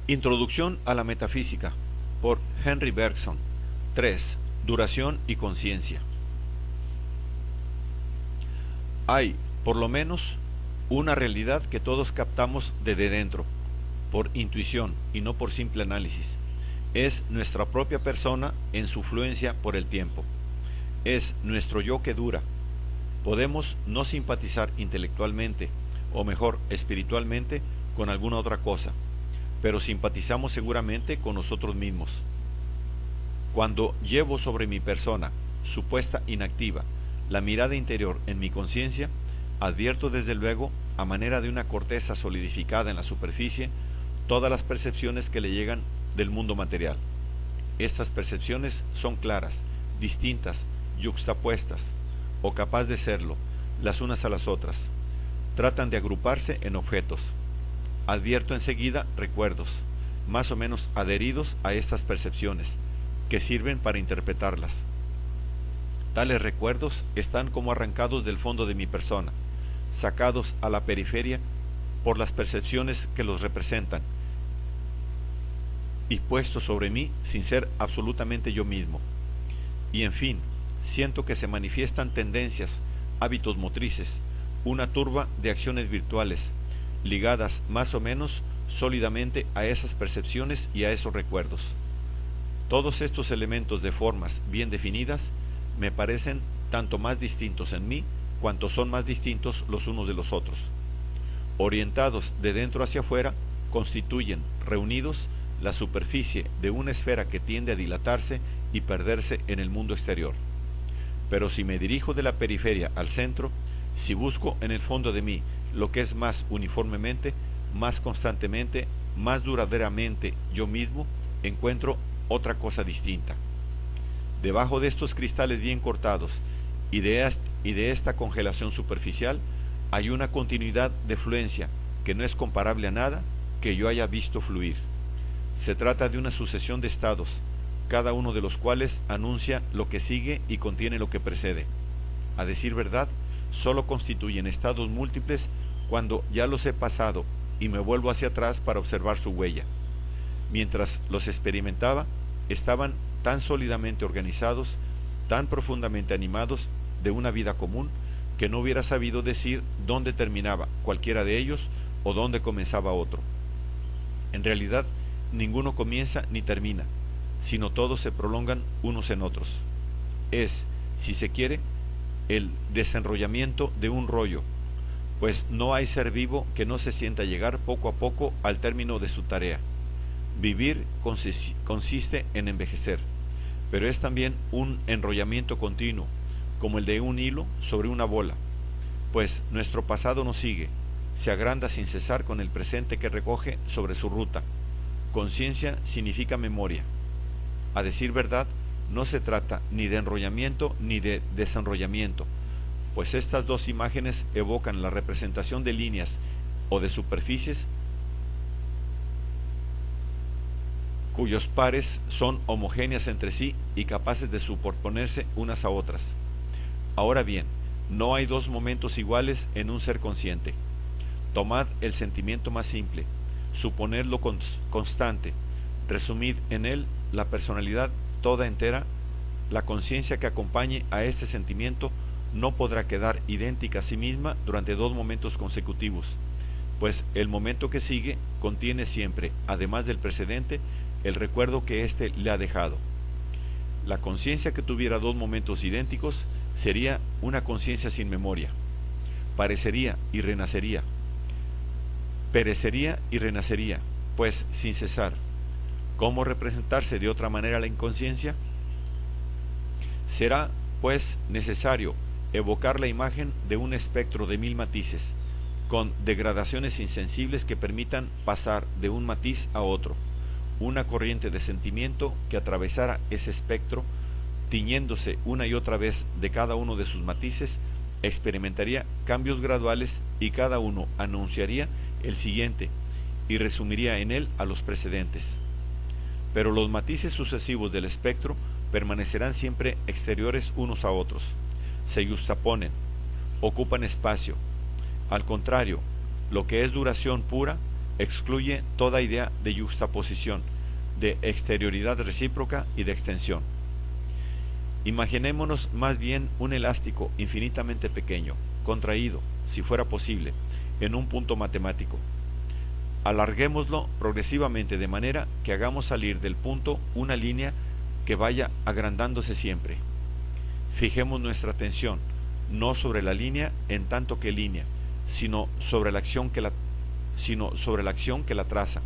Introducción a la metafísica por Henry Bergson. 3. Duración y conciencia. Hay, por lo menos, una realidad que todos captamos desde dentro, por intuición y no por simple análisis. Es nuestra propia persona en su fluencia por el tiempo. Es nuestro yo que dura. Podemos no simpatizar intelectualmente, o mejor, espiritualmente, con alguna otra cosa, pero simpatizamos seguramente con nosotros mismos. Cuando llevo sobre mi persona, supuesta inactiva, la mirada interior en mi conciencia, advierto desde luego, a manera de una corteza solidificada en la superficie, todas las percepciones que le llegan del mundo material. Estas percepciones son claras, distintas, yuxtapuestas, o capaz de serlo, las unas a las otras. Tratan de agruparse en objetos. Advierto enseguida recuerdos, más o menos adheridos a estas percepciones, que sirven para interpretarlas. Tales recuerdos están como arrancados del fondo de mi persona, sacados a la periferia por las percepciones que los representan, y puestos sobre mí sin ser absolutamente yo mismo. Y en fin, siento que se manifiestan tendencias, hábitos motrices, una turba de acciones virtuales, ligadas más o menos sólidamente a esas percepciones y a esos recuerdos. Todos estos elementos de formas bien definidas me parecen tanto más distintos en mí cuanto son más distintos los unos de los otros. Orientados de dentro hacia afuera, constituyen, reunidos, la superficie de una esfera que tiende a dilatarse y perderse en el mundo exterior. Pero si me dirijo de la periferia al centro, si busco en el fondo de mí lo que es más uniformemente, más constantemente, más duraderamente yo mismo, encuentro otra cosa distinta. Debajo de estos cristales bien cortados y de esta congelación superficial, hay una continuidad de fluencia que no es comparable a nada que yo haya visto fluir. Se trata de una sucesión de estados, cada uno de los cuales anuncia lo que sigue y contiene lo que precede. A decir verdad, solo constituyen estados múltiples cuando ya los he pasado y me vuelvo hacia atrás para observar su huella. Mientras los experimentaba, estaban tan sólidamente organizados, tan profundamente animados de una vida común, que no hubiera sabido decir dónde terminaba cualquiera de ellos o dónde comenzaba otro. En realidad, ninguno comienza ni termina, sino todos se prolongan unos en otros. Es, si se quiere, el desenrollamiento de un rollo, pues no hay ser vivo que no se sienta llegar poco a poco al término de su tarea. Vivir consiste en envejecer, pero es también un enrollamiento continuo, como el de un hilo sobre una bola, pues nuestro pasado nos sigue, se agranda sin cesar con el presente que recoge sobre su ruta. Conciencia significa memoria. A decir verdad, no se trata ni de enrollamiento ni de desenrollamiento, pues estas dos imágenes evocan la representación de líneas o de superficies cuyos pares son homogéneas entre sí y capaces de superponerse unas a otras. Ahora bien, no hay dos momentos iguales en un ser consciente. Tomad el sentimiento más simple, suponedlo constante, resumid en él la personalidad toda entera. La conciencia que acompañe a este sentimiento no podrá quedar idéntica a sí misma durante dos momentos consecutivos, pues el momento que sigue contiene siempre, además del precedente, el recuerdo que éste le ha dejado. La conciencia que tuviera dos momentos idénticos sería una conciencia sin memoria. Parecería y renacería. Perecería y renacería, pues sin cesar. ¿Cómo representarse de otra manera la inconsciencia? Será, pues, necesario evocar la imagen de un espectro de 1000 matices, con degradaciones insensibles que permitan pasar de un matiz a otro. Una corriente de sentimiento que atravesara ese espectro, tiñéndose una y otra vez de cada uno de sus matices, experimentaría cambios graduales y cada uno anunciaría el siguiente y resumiría en él a los precedentes. Pero los matices sucesivos del espectro permanecerán siempre exteriores unos a otros, se yuxtaponen, ocupan espacio. Al contrario, lo que es duración pura excluye toda idea de yuxtaposición, de exterioridad recíproca y de extensión. Imaginémonos más bien un elástico infinitamente pequeño, contraído, si fuera posible, en un punto matemático. Alarguémoslo progresivamente de manera que hagamos salir del punto una línea que vaya agrandándose siempre. Fijemos nuestra atención no sobre la línea en tanto que línea, sino sobre la acción que la traza.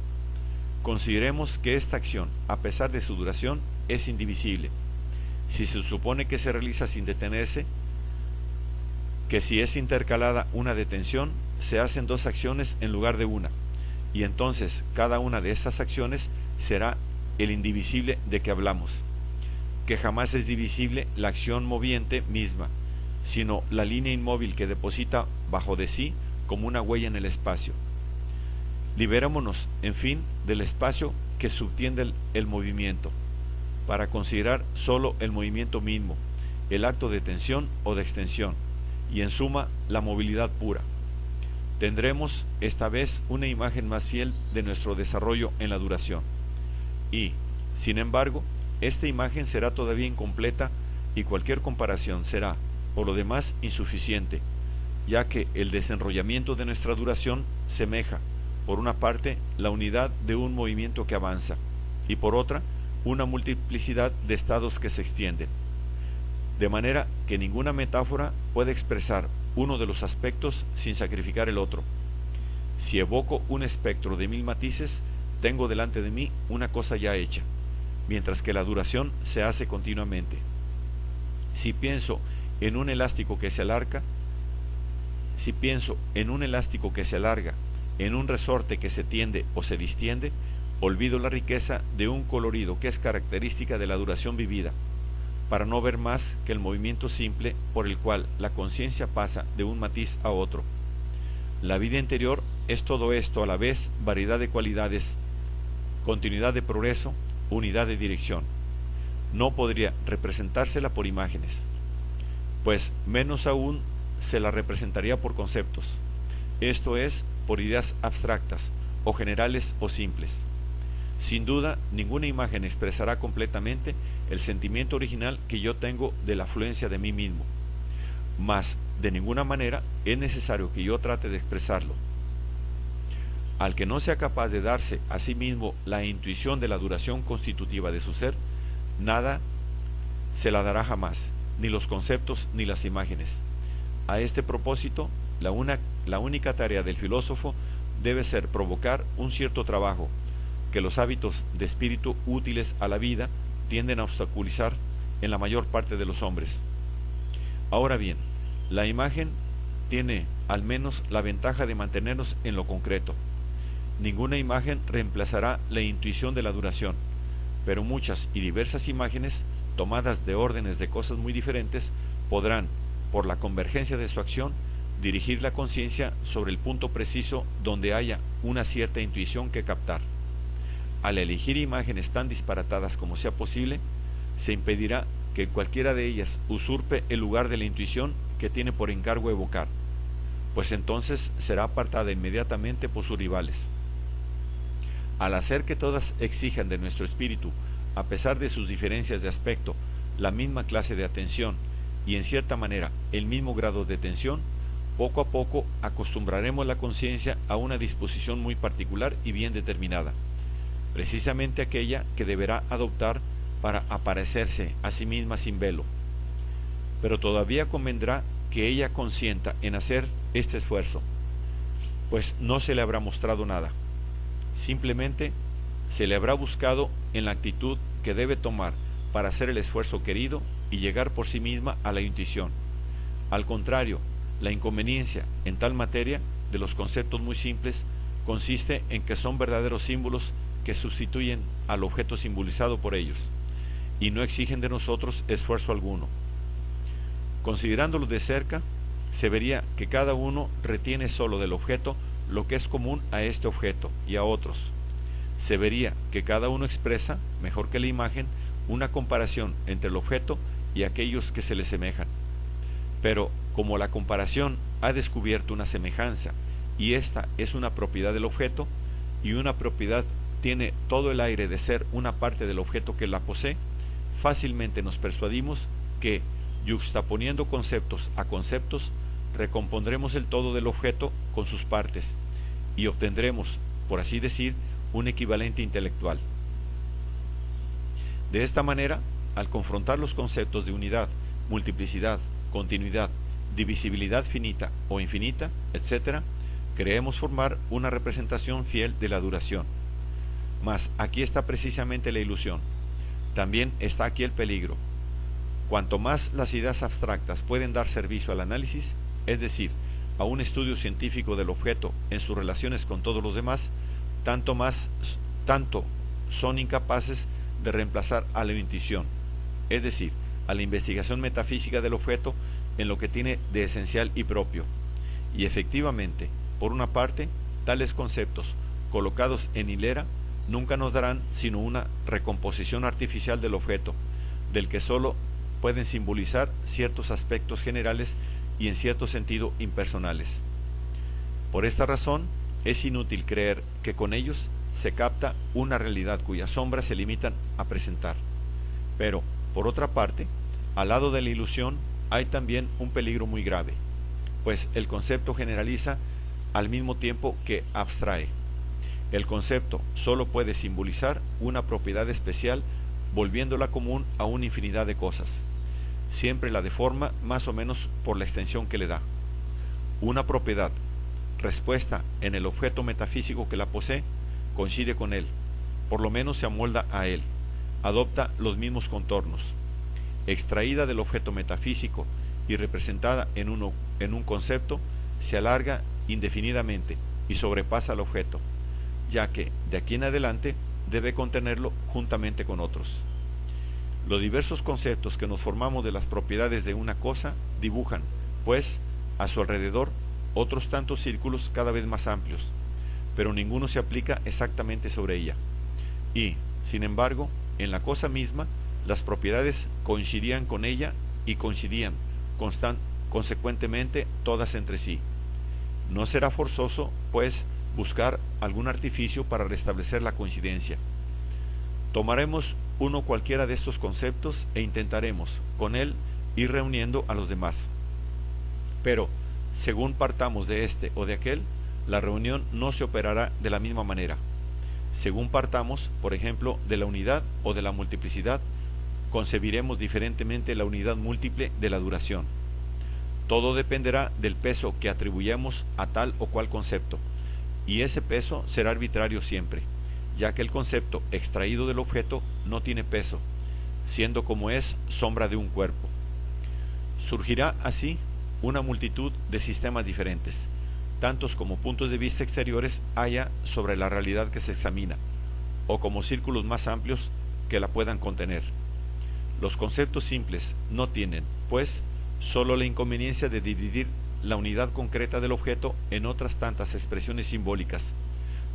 Consideremos que esta acción, a pesar de su duración, es indivisible. Si se supone que se realiza sin detenerse, que si es intercalada una detención, se hacen dos acciones en lugar de una, y entonces cada una de esas acciones será el indivisible de que hablamos, que jamás es divisible la acción moviente misma, sino la línea inmóvil que deposita bajo de sí como una huella en el espacio. Liberémonos, en fin, del espacio que subtiende el movimiento, para considerar sólo el movimiento mismo, el acto de tensión o de extensión, y en suma la movilidad pura. Tendremos esta vez una imagen más fiel de nuestro desarrollo en la duración. Y, sin embargo, esta imagen será todavía incompleta y cualquier comparación será, por lo demás, insuficiente, ya que el desenrollamiento de nuestra duración semeja, por una parte, la unidad de un movimiento que avanza, y por otra, una multiplicidad de estados que se extienden. De manera que ninguna metáfora puede expresar uno de los aspectos sin sacrificar el otro. Si evoco un espectro de 1000 matices, tengo delante de mí una cosa ya hecha, mientras que la duración se hace continuamente. Si pienso en un elástico que se alarga, en un resorte que se tiende o se distiende, olvido la riqueza de un colorido que es característica de la duración vivida, para no ver más que el movimiento simple por el cual la conciencia pasa de un matiz a otro. La vida interior es todo esto a la vez, variedad de cualidades, continuidad de progreso, unidad de dirección. No podría representársela por imágenes, pues menos aún se la representaría por conceptos, esto es, por ideas abstractas, o generales o simples. Sin duda, ninguna imagen expresará completamente el sentimiento original que yo tengo de la afluencia de mí mismo, mas de ninguna manera es necesario que yo trate de expresarlo. Al que no sea capaz de darse a sí mismo la intuición de la duración constitutiva de su ser, nada se la dará jamás, ni los conceptos ni las imágenes. A este propósito, la única tarea del filósofo debe ser provocar un cierto trabajo, que los hábitos de espíritu útiles a la vida tienden a obstaculizar en la mayor parte de los hombres. Ahora bien, la imagen tiene al menos la ventaja de mantenernos en lo concreto. Ninguna imagen reemplazará la intuición de la duración, pero muchas y diversas imágenes, tomadas de órdenes de cosas muy diferentes, podrán, por la convergencia de su acción, dirigir la conciencia sobre el punto preciso donde haya una cierta intuición que captar. Al elegir imágenes tan disparatadas como sea posible, se impedirá que cualquiera de ellas usurpe el lugar de la intuición que tiene por encargo evocar, pues entonces será apartada inmediatamente por sus rivales. Al hacer que todas exijan de nuestro espíritu, a pesar de sus diferencias de aspecto, la misma clase de atención y en cierta manera el mismo grado de tensión, poco a poco acostumbraremos la conciencia a una disposición muy particular y bien determinada, precisamente aquella que deberá adoptar para aparecerse a sí misma sin velo. Pero todavía convendrá que ella consienta en hacer este esfuerzo, pues no se le habrá mostrado nada. Simplemente se le habrá buscado en la actitud que debe tomar para hacer el esfuerzo querido y llegar por sí misma a la intuición. Al contrario, la inconveniencia en tal materia de los conceptos muy simples consiste en que son verdaderos símbolos que sustituyen al objeto simbolizado por ellos y no exigen de nosotros esfuerzo alguno. Considerándolos de cerca, se vería que cada uno retiene solo del objeto lo que es común a este objeto y a otros. Se vería que cada uno expresa, mejor que la imagen, una comparación entre el objeto y aquellos que se le semejan. Pero como la comparación ha descubierto una semejanza y esta es una propiedad del objeto, y una propiedad tiene todo el aire de ser una parte del objeto que la posee, fácilmente nos persuadimos que, yuxtaponiendo conceptos a conceptos, recompondremos el todo del objeto con sus partes y obtendremos, por así decir, un equivalente intelectual. De esta manera, al confrontar los conceptos de unidad, multiplicidad, continuidad, divisibilidad finita o infinita, etc., creemos formar una representación fiel de la duración. Mas aquí está precisamente la ilusión. También está aquí el peligro. Cuanto más las ideas abstractas pueden dar servicio al análisis, es decir, a un estudio científico del objeto en sus relaciones con todos los demás, tanto son incapaces de reemplazar a la intuición, es decir, a la investigación metafísica del objeto en lo que tiene de esencial y propio. Y efectivamente, por una parte, tales conceptos, colocados en hilera, nunca nos darán sino una recomposición artificial del objeto, del que sólo pueden simbolizar ciertos aspectos generales y en cierto sentido impersonales. Por esta razón, es inútil creer que con ellos se capta una realidad cuyas sombras se limitan a presentar. Pero, por otra parte, al lado de la ilusión hay también un peligro muy grave, pues el concepto generaliza al mismo tiempo que abstrae. El concepto sólo puede simbolizar una propiedad especial, volviéndola común a una infinidad de cosas. Siempre la deforma más o menos por la extensión que le da. Una propiedad, respuesta en el objeto metafísico que la posee, coincide con él, por lo menos se amolda a él, adopta los mismos contornos. Extraída del objeto metafísico y representada en un concepto, se alarga indefinidamente y sobrepasa al objeto, ya que de aquí en adelante debe contenerlo juntamente con otros. Los diversos conceptos que nos formamos de las propiedades de una cosa dibujan, pues, a su alrededor otros tantos círculos cada vez más amplios, pero ninguno se aplica exactamente sobre ella. Y, sin embargo, en la cosa misma, las propiedades coincidían con ella y coincidían consecuentemente todas entre sí. No será forzoso, pues, buscar algún artificio para restablecer la coincidencia. Tomaremos uno cualquiera de estos conceptos e intentaremos, con él, ir reuniendo a los demás. Pero, según partamos de este o de aquel, la reunión no se operará de la misma manera. Según partamos, por ejemplo, de la unidad o de la multiplicidad, concebiremos diferentemente la unidad múltiple de la duración. Todo dependerá del peso que atribuyamos a tal o cual concepto, y ese peso será arbitrario siempre, ya que el concepto extraído del objeto no tiene peso, siendo como es sombra de un cuerpo. Surgirá así una multitud de sistemas diferentes, tantos como puntos de vista exteriores haya sobre la realidad que se examina, o como círculos más amplios que la puedan contener. Los conceptos simples no tienen, pues, sólo la inconveniencia de dividir la unidad concreta del objeto en otras tantas expresiones simbólicas.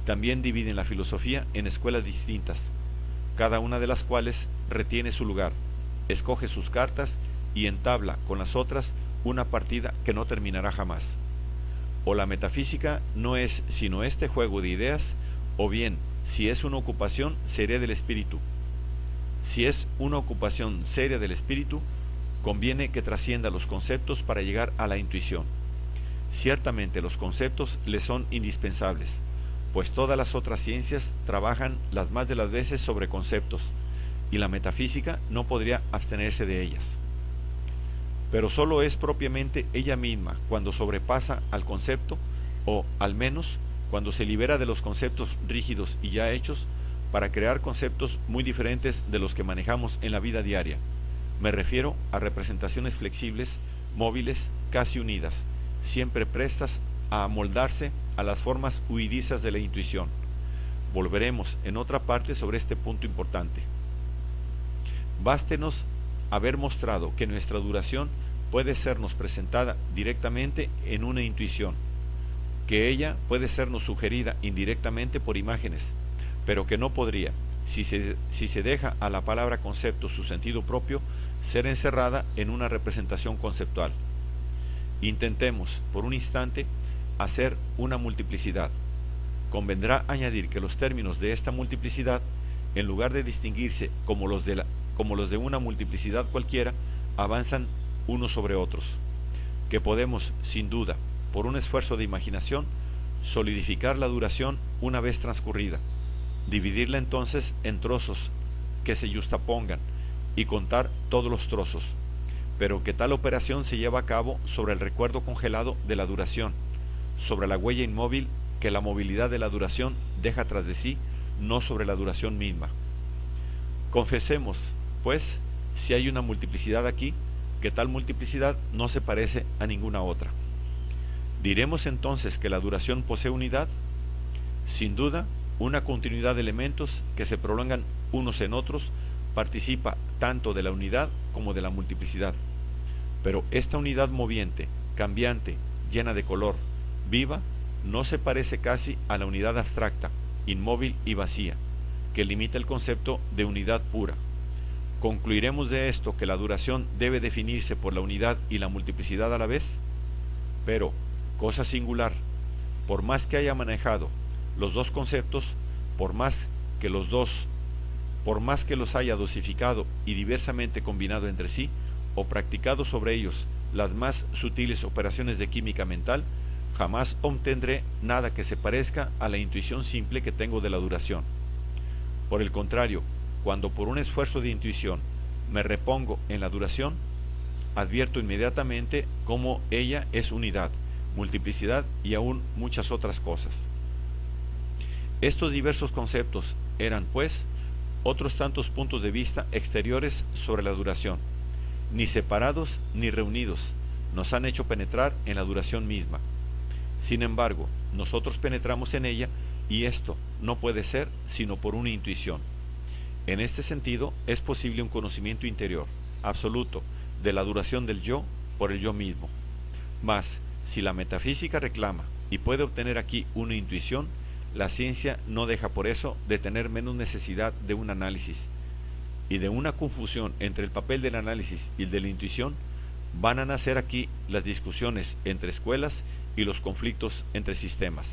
También dividen la filosofía en escuelas distintas, cada una de las cuales retiene su lugar, escoge sus cartas y entabla con las otras una partida que no terminará jamás. O la metafísica no es sino este juego de ideas, o bien, si es una ocupación seria del espíritu. Si es una ocupación seria del espíritu, conviene que trascienda los conceptos para llegar a la intuición. Ciertamente los conceptos le son indispensables, pues todas las otras ciencias trabajan las más de las veces sobre conceptos, y la metafísica no podría abstenerse de ellas. Pero sólo es propiamente ella misma cuando sobrepasa al concepto, o, al menos, cuando se libera de los conceptos rígidos y ya hechos, para crear conceptos muy diferentes de los que manejamos en la vida diaria. Me refiero a representaciones flexibles, móviles, casi unidas, siempre prestas a amoldarse a las formas huidizas de la intuición. Volveremos en otra parte sobre este punto importante. Bástenos haber mostrado que nuestra duración puede sernos presentada directamente en una intuición, que ella puede sernos sugerida indirectamente por imágenes, pero que no podría, si se deja a la palabra concepto su sentido propio, ser encerrada en una representación conceptual. Intentemos, por un instante, hacer una multiplicidad. convendrá añadir que los términos de esta multiplicidad, en lugar de distinguirse como los de una multiplicidad cualquiera, avanzan unos sobre otros, que podemos, sin duda, por un esfuerzo de imaginación, solidificar la duración una vez transcurrida, dividirla entonces en trozos que se yuxtapongan y contar todos los trozos, pero que tal operación se lleva a cabo sobre el recuerdo congelado de la duración, sobre la huella inmóvil que la movilidad de la duración deja tras de sí, no sobre la duración misma. Confesemos, pues, si hay una multiplicidad aquí, que tal multiplicidad no se parece a ninguna otra. ¿Diremos entonces que la duración posee unidad? Sin duda, una continuidad de elementos que se prolongan unos en otros participa tanto de la unidad como de la multiplicidad. Pero esta unidad moviente, cambiante, llena de color, viva, no se parece casi a la unidad abstracta, inmóvil y vacía, que limita el concepto de unidad pura. ¿Concluiremos de esto que la duración debe definirse por la unidad y la multiplicidad a la vez? Pero, cosa singular, por más que haya manejado los dos conceptos, por más que los haya dosificado y diversamente combinado entre sí, o practicado sobre ellos las más sutiles operaciones de química mental, jamás obtendré nada que se parezca a la intuición simple que tengo de la duración. Por el contrario, cuando por un esfuerzo de intuición me repongo en la duración, advierto inmediatamente cómo ella es unidad, multiplicidad y aún muchas otras cosas. Estos diversos conceptos eran, pues, otros tantos puntos de vista exteriores sobre la duración, ni separados ni reunidos, nos han hecho penetrar en la duración misma. Sin embargo, nosotros penetramos en ella y esto no puede ser sino por una intuición. En este sentido, es posible un conocimiento interior, absoluto, de la duración del yo por el yo mismo. Mas, si la metafísica reclama y puede obtener aquí una intuición, la ciencia no deja por eso de tener menos necesidad de un análisis, y de una confusión entre el papel del análisis y el de la intuición, van a nacer aquí las discusiones entre escuelas y los conflictos entre sistemas.